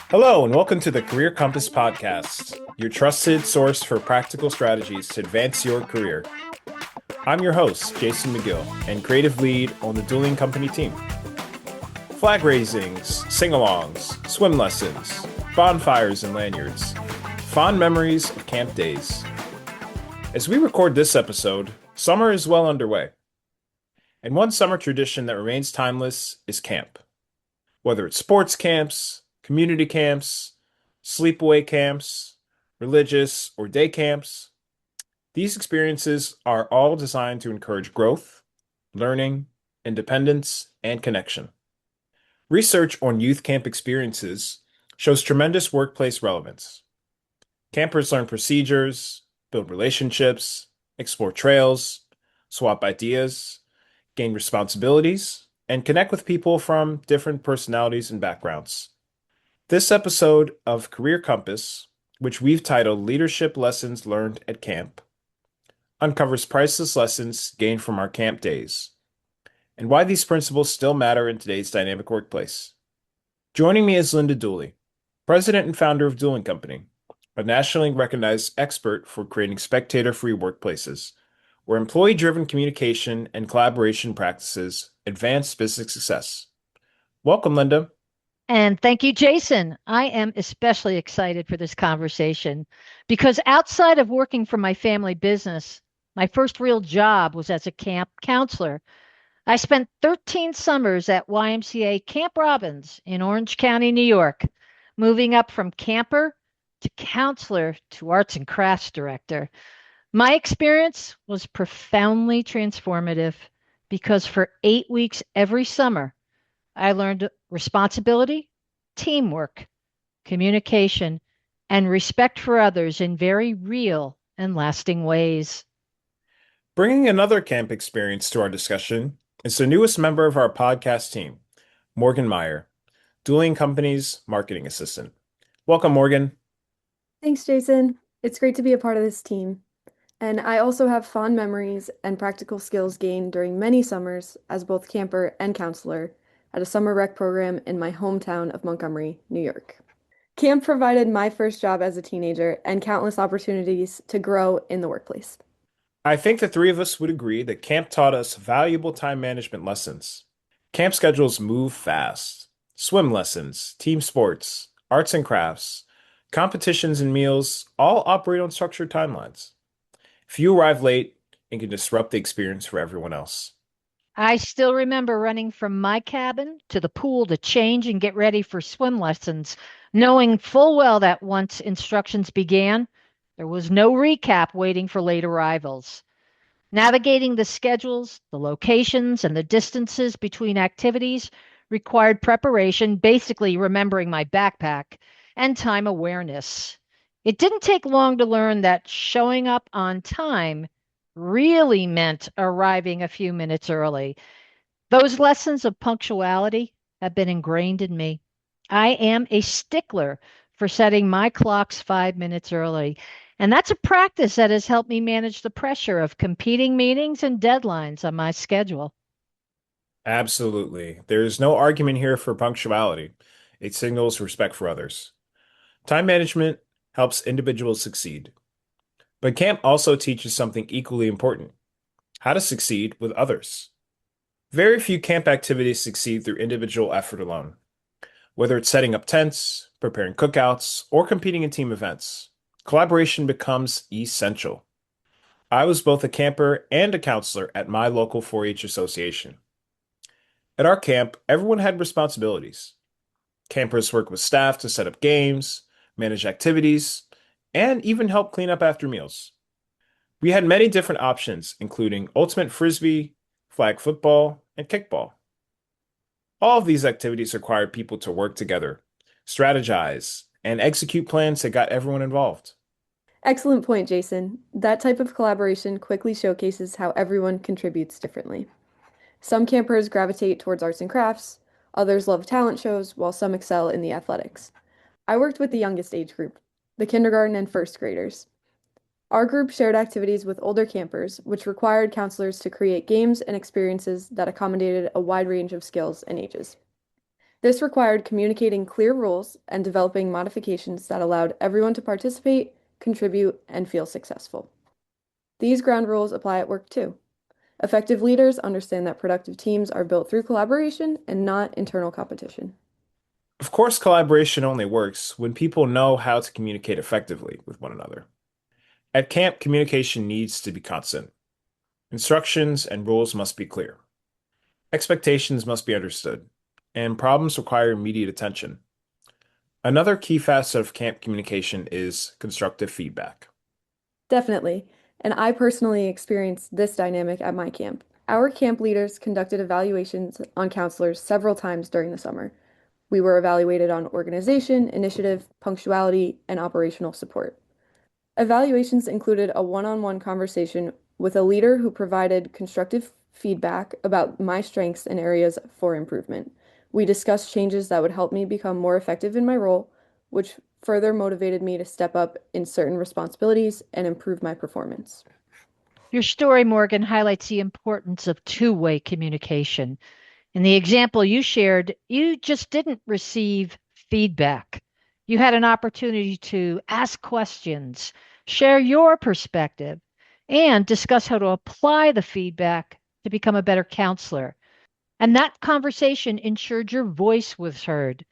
Hello, and welcome to the Career Compass Podcast, your trusted source for practical strategies to advance your career. I'm your host, Jason McGill, and creative lead on the dueling company team. Flag raisings, singalongs, swim lessons, bonfires and lanyards, fond memories of camp days. As we record this episode, summer is well underway, and one summer tradition that remains timeless is camp. Whether it's sports camps, community camps, sleepaway camps, religious or day camps, these experiences are all designed to encourage growth, learning, independence, and connection. Research on youth camp experiences shows tremendous workplace relevance. Campers learn procedures, build relationships, explore trails, swap ideas, gain responsibilities, and connect with people from different personalities and backgrounds. This episode of Career Compass, which we've titled Leadership Lessons Learned at Camp, uncovers priceless lessons gained from our camp days and why these principles still matter in today's dynamic workplace. Joining me is Linda Dooley, president and founder of Dueling Company, a nationally recognized expert for creating spectator-free workplaces where employee-driven communication and collaboration practices advance business success. Welcome, Linda. And thank you, Jason. I am especially excited for this conversation because outside of working for my family business, my first real job was as a camp counselor. I spent 13 summers at YMCA Camp Robbins in Orange County, New York, moving up from camper to counselor to arts and crafts director. My experience was profoundly transformative because for 8 weeks every summer, I learned responsibility, teamwork, communication, and respect for others in very real and lasting ways. Bringing another camp experience to our discussion is the newest member of our podcast team, Morgan Meyer, Dueling Company's marketing assistant. Welcome, Morgan. Thanks, Jason. It's great to be a part of this team. And I also have fond memories and practical skills gained during many summers as both camper and counselor at a summer rec program in my hometown of Montgomery, New York. Camp provided my first job as a teenager and countless opportunities to grow in the workplace. I think the three of us would agree that camp taught us valuable time management lessons. Camp schedules move fast. Swim lessons, team sports, arts and crafts, competitions and meals all operate on structured timelines. If you arrive late, it can disrupt the experience for everyone else. I still remember running from my cabin to the pool to change and get ready for swim lessons, knowing full well that once instructions began, there was no recap waiting for late arrivals. Navigating the schedules, the locations, and the distances between activities required preparation, basically remembering my backpack, and time awareness. It didn't take long to learn that showing up on time really meant arriving a few minutes early. Those lessons of punctuality have been ingrained in me. I am a stickler for setting my clocks 5 minutes early. And that's a practice that has helped me manage the pressure of competing meetings and deadlines on my schedule. Absolutely. There is no argument here for punctuality. It signals respect for others. Time management helps individuals succeed. But camp also teaches something equally important: how to succeed with others. Very few camp activities succeed through individual effort alone, whether it's setting up tents, preparing cookouts, or competing in team events. Collaboration becomes essential. I was both a camper and a counselor at my local 4-H association. At our camp, everyone had responsibilities. Campers worked with staff to set up games, manage activities, and even help clean up after meals. We had many different options, including ultimate frisbee, flag football, and kickball. All of these activities required people to work together, strategize, and execute plans that got everyone involved. Excellent point, Jason. That type of collaboration quickly showcases how everyone contributes differently. Some campers gravitate towards arts and crafts, others love talent shows, while some excel in the athletics. I worked with the youngest age group, the kindergarten and first graders. Our group shared activities with older campers, which required counselors to create games and experiences that accommodated a wide range of skills and ages. This required communicating clear rules and developing modifications that allowed everyone to participate, contribute, and feel successful. These ground rules apply at work too. Effective leaders understand that productive teams are built through collaboration and not internal competition. Of course, collaboration only works when people know how to communicate effectively with one another. At camp, communication needs to be constant. Instructions and rules must be clear. Expectations must be understood, and problems require immediate attention. Another key facet of camp communication is constructive feedback. Definitely. And I personally experienced this dynamic at my camp. Our camp leaders conducted evaluations on counselors several times during the summer. We were evaluated on organization, initiative, punctuality, and operational support. Evaluations included a one-on-one conversation with a leader who provided constructive feedback about my strengths and areas for improvement. We discussed changes that would help me become more effective in my role, which further motivated me to step up in certain responsibilities and improve my performance. Your story, Morgan, highlights the importance of two-way communication. In the example you shared, you just didn't receive feedback. You had an opportunity to ask questions, share your perspective, and discuss how to apply the feedback to become a better counselor. And that conversation ensured your voice was heard.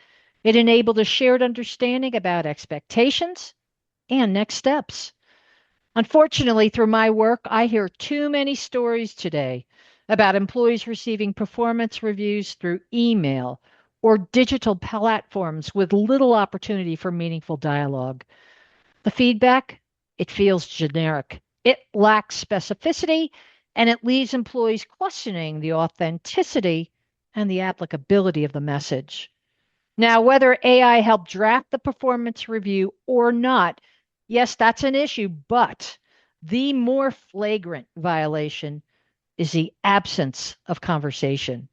It enabled a shared understanding about expectations and next steps. Unfortunately, through my work, I hear too many stories today about employees receiving performance reviews through email or digital platforms with little opportunity for meaningful dialogue. The feedback, it feels generic. It lacks specificity and it leaves employees questioning the authenticity and the applicability of the message. Now, whether AI helped draft the performance review or not, yes, that's an issue, but the more flagrant violation is the absence of conversation.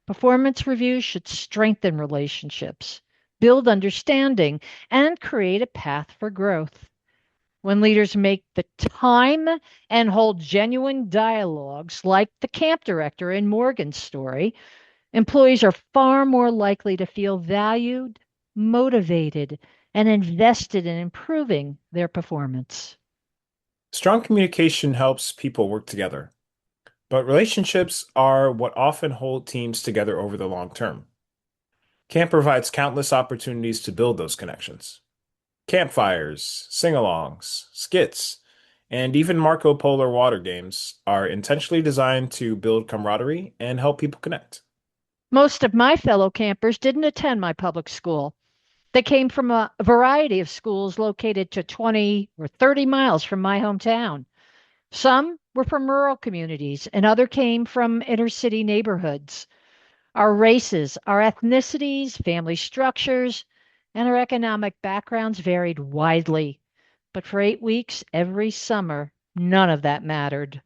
Performance reviews should strengthen relationships, build understanding, and create a path for growth. When leaders make the time and hold genuine dialogues, like the camp director in Morgan's story, employees are far more likely to feel valued, motivated, and invested in improving their performance. Strong communication helps people work together, but relationships are what often hold teams together over the long term. Camp provides countless opportunities to build those connections. Campfires, sing-alongs, skits, and even Marco Polo water games are intentionally designed to build camaraderie and help people connect. Most of my fellow campers didn't attend my public school. They came from a variety of schools located to 20 or 30 miles from my hometown. Some were from rural communities, and others came from inner city neighborhoods. Our races, our ethnicities, family structures, and our economic backgrounds varied widely. But for 8 weeks every summer, none of that mattered.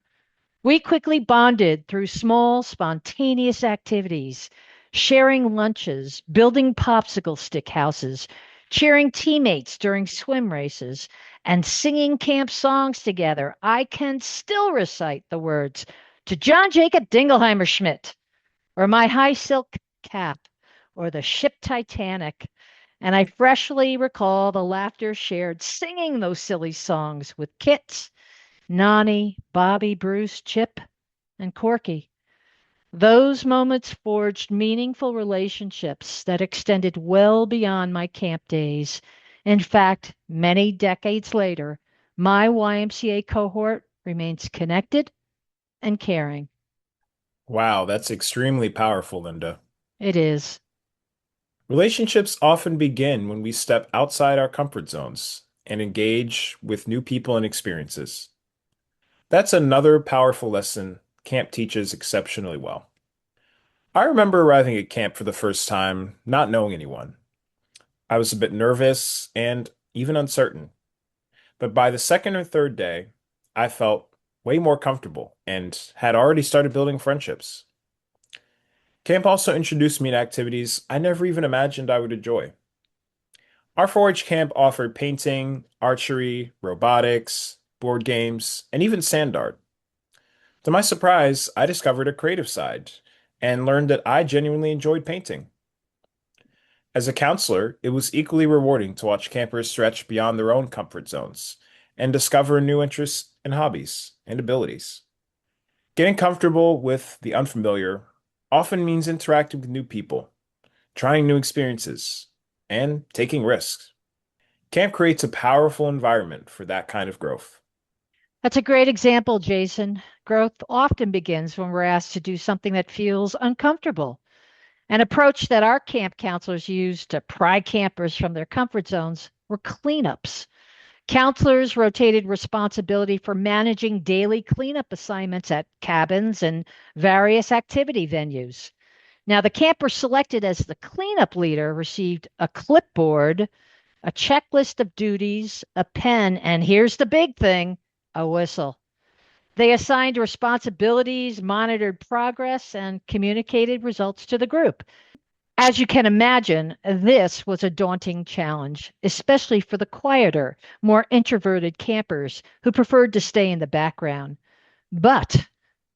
We quickly bonded through small, spontaneous activities, sharing lunches, building popsicle stick houses, cheering teammates during swim races, and singing camp songs together. I can still recite the words to John Jacob Dingelheimer Schmidt, or My High Silk Cap, or the ship Titanic. And I freshly recall the laughter shared singing those silly songs with Kit, Nani, Bobby, Bruce, Chip, and Corky. Those moments forged meaningful relationships that extended well beyond my camp days. In fact, many decades later, my YMCA cohort remains connected and caring. Wow, that's extremely powerful, Linda. It is. Relationships often begin when we step outside our comfort zones and engage with new people and experiences. That's another powerful lesson camp teaches exceptionally well. I remember arriving at camp for the first time, not knowing anyone. I was a bit nervous and even uncertain, but by the second or third day, I felt way more comfortable and had already started building friendships. Camp also introduced me to activities I never even imagined I would enjoy. Our 4-H camp offered painting, archery, robotics, board games, and even sand art. To my surprise, I discovered a creative side and learned that I genuinely enjoyed painting. As a counselor, it was equally rewarding to watch campers stretch beyond their own comfort zones and discover new interests and hobbies and abilities. Getting comfortable with the unfamiliar often means interacting with new people, trying new experiences, and taking risks. Camp creates a powerful environment for that kind of growth. That's a great example, Jason. Growth often begins when we're asked to do something that feels uncomfortable. An approach that our camp counselors used to pry campers from their comfort zones were cleanups. Counselors rotated responsibility for managing daily cleanup assignments at cabins and various activity venues. Now, the camper selected as the cleanup leader received a clipboard, a checklist of duties, a pen, and here's the big thing, a whistle. They assigned responsibilities, monitored progress, and communicated results to the group. As you can imagine, this was a daunting challenge, especially for the quieter, more introverted campers who preferred to stay in the background. But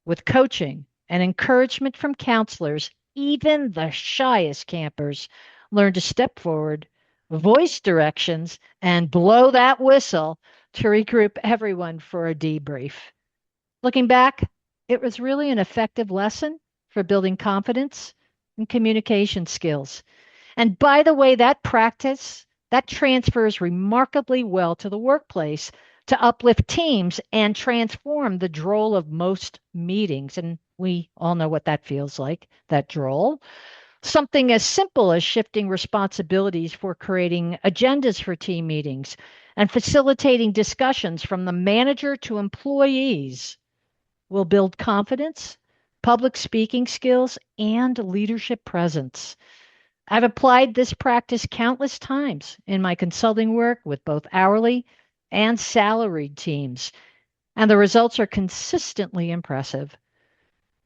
with coaching and encouragement from counselors, even the shyest campers learned to step forward, voice directions, and blow that whistle to regroup everyone for a debrief. Looking back, it was really an effective lesson for building confidence and communication skills. And by the way, that practice, that transfers remarkably well to the workplace to uplift teams and transform the droll of most meetings. And we all know what that feels like, that droll. Something as simple as shifting responsibilities for creating agendas for team meetings and facilitating discussions from the manager to employees will build confidence, public speaking skills, and leadership presence. I've applied this practice countless times in my consulting work with both hourly and salaried teams, and the results are consistently impressive.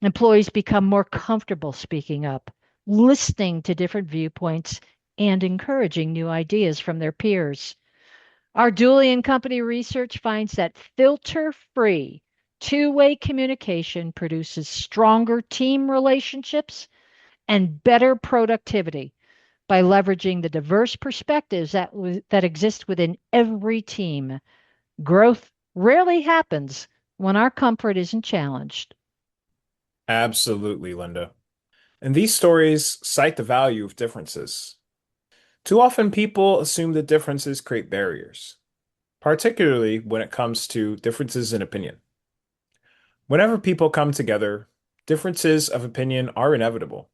Employees become more comfortable speaking up, listening to different viewpoints, and encouraging new ideas from their peers. Our Dooley and Company research finds that filter-free, two-way communication produces stronger team relationships and better productivity by leveraging the diverse perspectives that exist within every team. Growth rarely happens when our comfort isn't challenged. Absolutely, Linda. And these stories cite the value of differences. Too often, people assume that differences create barriers, particularly when it comes to differences in opinion. Whenever people come together, differences of opinion are inevitable.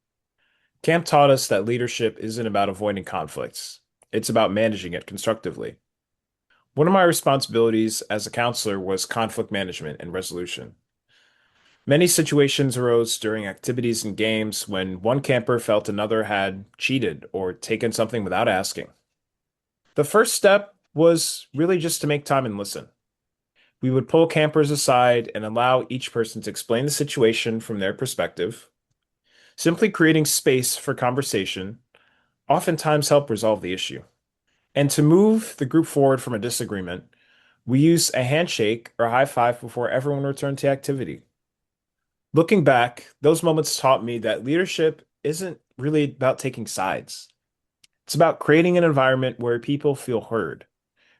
Camp taught us that leadership isn't about avoiding conflicts, it's about managing it constructively. One of my responsibilities as a counselor was conflict management and resolution. Many situations arose during activities and games when one camper felt another had cheated or taken something without asking. The first step was really just to make time and listen. We would pull campers aside and allow each person to explain the situation from their perspective. Simply creating space for conversation oftentimes help resolve the issue. And to move the group forward from a disagreement, we use a handshake or high five before everyone returned to activity. Looking back, those moments taught me that leadership isn't really about taking sides. It's about creating an environment where people feel heard,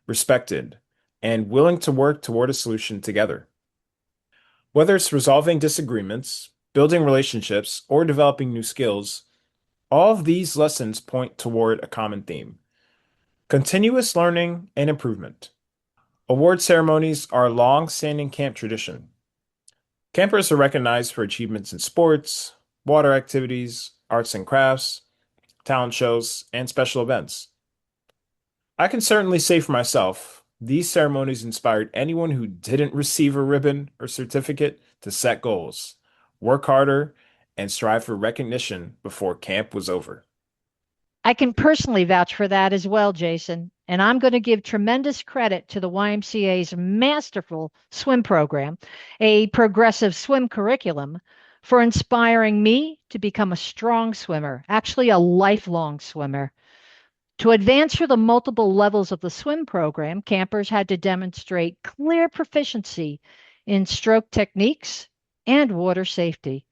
respected, and willing to work toward a solution together. Whether it's resolving disagreements, building relationships, or developing new skills, all of these lessons point toward a common theme: continuous learning and improvement. Award ceremonies are a long-standing camp tradition. Campers are recognized for achievements in sports, water activities, arts and crafts, talent shows, and special events. I can certainly say for myself, these ceremonies inspired anyone who didn't receive a ribbon or certificate to set goals, work harder, and strive for recognition before camp was over. I can personally vouch for that as well, Jason. And I'm going to give tremendous credit to the YMCA's masterful swim program, a progressive swim curriculum, for inspiring me to become a strong swimmer, actually a lifelong swimmer. To advance through the multiple levels of the swim program, campers had to demonstrate clear proficiency in stroke techniques and water safety.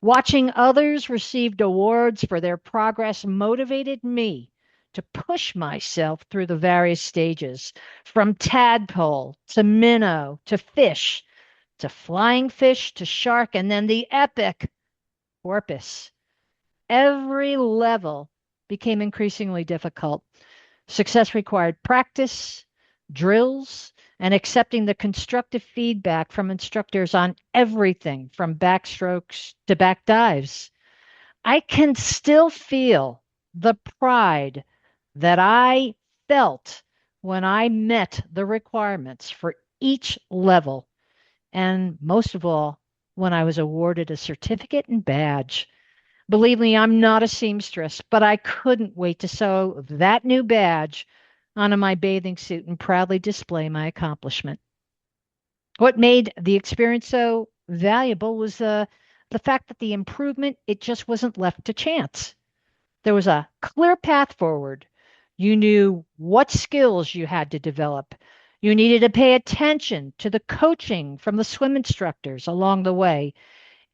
Watching others receive awards for their progress motivated me to push myself through the various stages, from tadpole to minnow to fish to flying fish to shark, and then the epic porpoise. Every level became increasingly difficult. Success required practice, drills, and accepting the constructive feedback from instructors on everything from backstrokes to back dives. I can still feel the pride that I felt when I met the requirements for each level, and most of all, when I was awarded a certificate and badge. Believe me, I'm not a seamstress, but I couldn't wait to sew that new badge onto my bathing suit and proudly display my accomplishment. What made the experience so valuable was the fact that the improvement, it just wasn't left to chance. There was a clear path forward. You knew what skills you had to develop. You needed to pay attention to the coaching from the swim instructors along the way.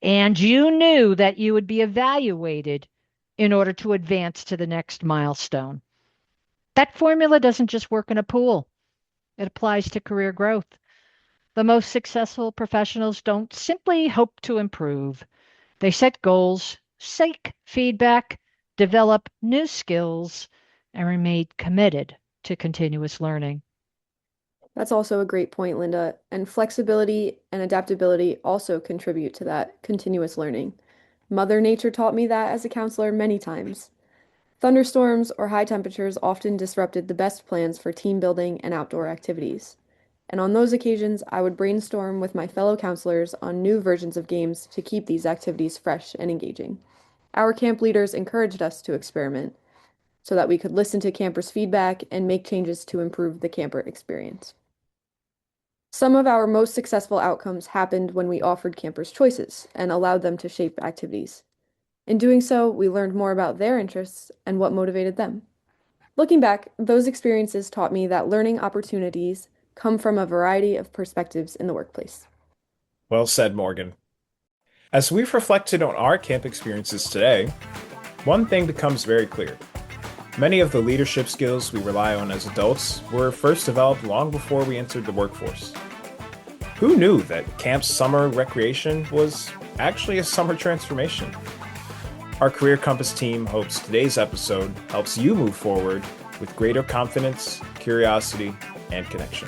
And you knew that you would be evaluated in order to advance to the next milestone. That formula doesn't just work in a pool, it applies to career growth. The most successful professionals don't simply hope to improve, they set goals, seek feedback, develop new skills, and remain committed to continuous learning. That's also a great point, Linda. And flexibility and adaptability also contribute to that continuous learning. Mother Nature taught me that as a counselor many times. Thunderstorms or high temperatures often disrupted the best plans for team building and outdoor activities. And on those occasions, I would brainstorm with my fellow counselors on new versions of games to keep these activities fresh and engaging. Our camp leaders encouraged us to experiment so that we could listen to campers' feedback and make changes to improve the camper experience. Some of our most successful outcomes happened when we offered campers choices and allowed them to shape activities. In doing so, we learned more about their interests and what motivated them. Looking back, those experiences taught me that learning opportunities come from a variety of perspectives in the workplace. Well said, Morgan. As we've reflected on our camp experiences today, one thing becomes very clear. Many of the leadership skills we rely on as adults were first developed long before we entered the workforce. Who knew that camp's summer recreation was actually a summer transformation? Our Career Compass team hopes today's episode helps you move forward with greater confidence, curiosity, and connection.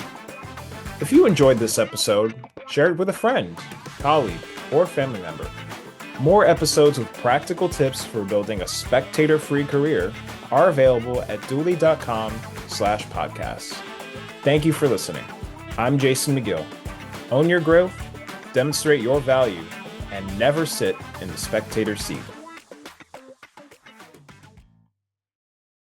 If you enjoyed this episode, share it with a friend, colleague, or family member. More episodes with practical tips for building a spectator-free career are available at dooley.com/podcasts. Thank you for listening. I'm Jason McGill. Own your growth, demonstrate your value, and never sit in the spectator seat.